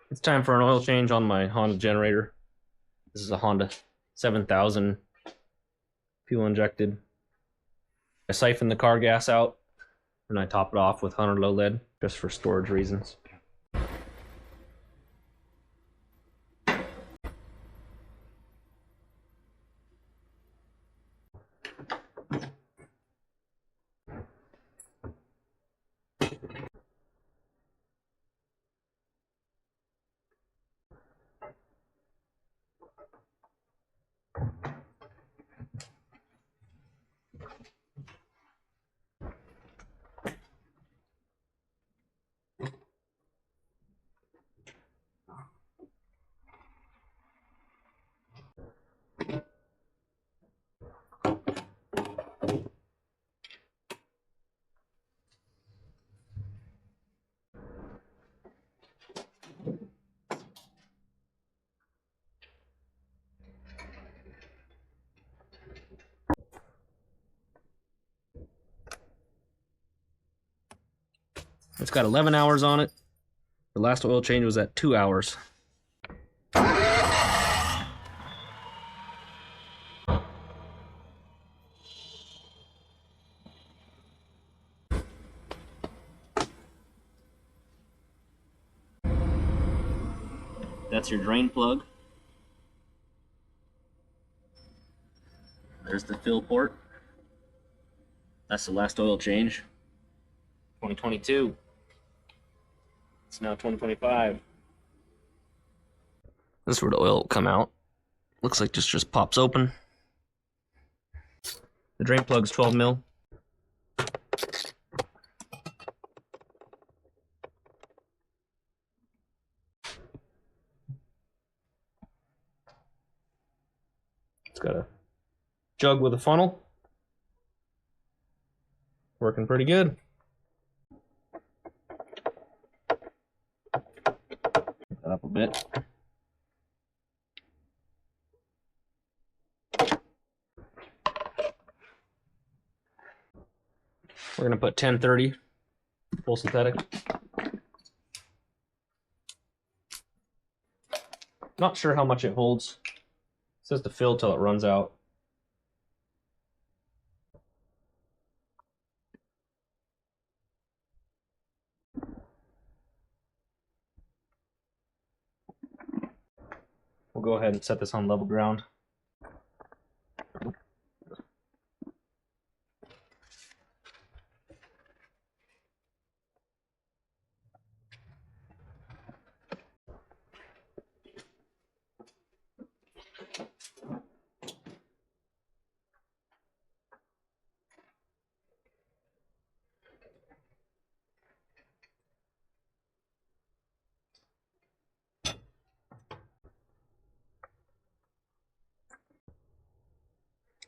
It's time for an oil change on my Honda generator. This is a Honda 7000 fuel injected. I siphon the car gas out and I top it off with 100 low lead just for storage reasons. It's got 11 hours on it. The last oil change was at 2 hours. That's your drain plug. There's the fill port. That's the last oil change. 2022. It's now 2025. This is where the oil will come out. Looks like this just pops open. The drain plug's 12 mil. It's got a jug with a funnel. Working pretty good. Pick that up a bit. We're gonna put 1030 full synthetic. Not sure how much it holds. It says to fill till it runs out. We'll go ahead and set this on level ground.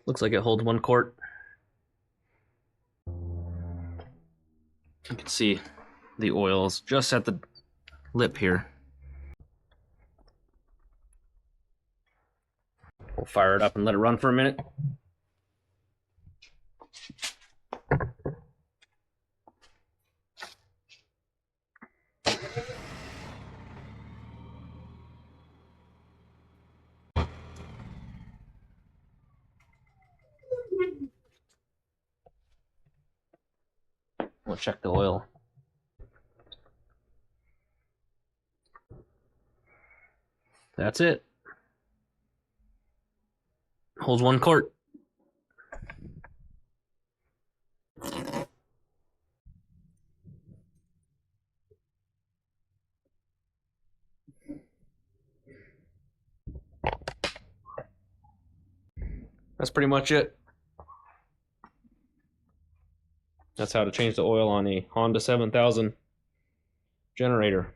Looks like it holds 1 quart. You can see the oil's just at the lip here. We'll fire it up and let it run for a minute. We'll check the oil. That's it. Holds 1 quart. That's pretty much it. That's how to change the oil on a Honda 7000 generator.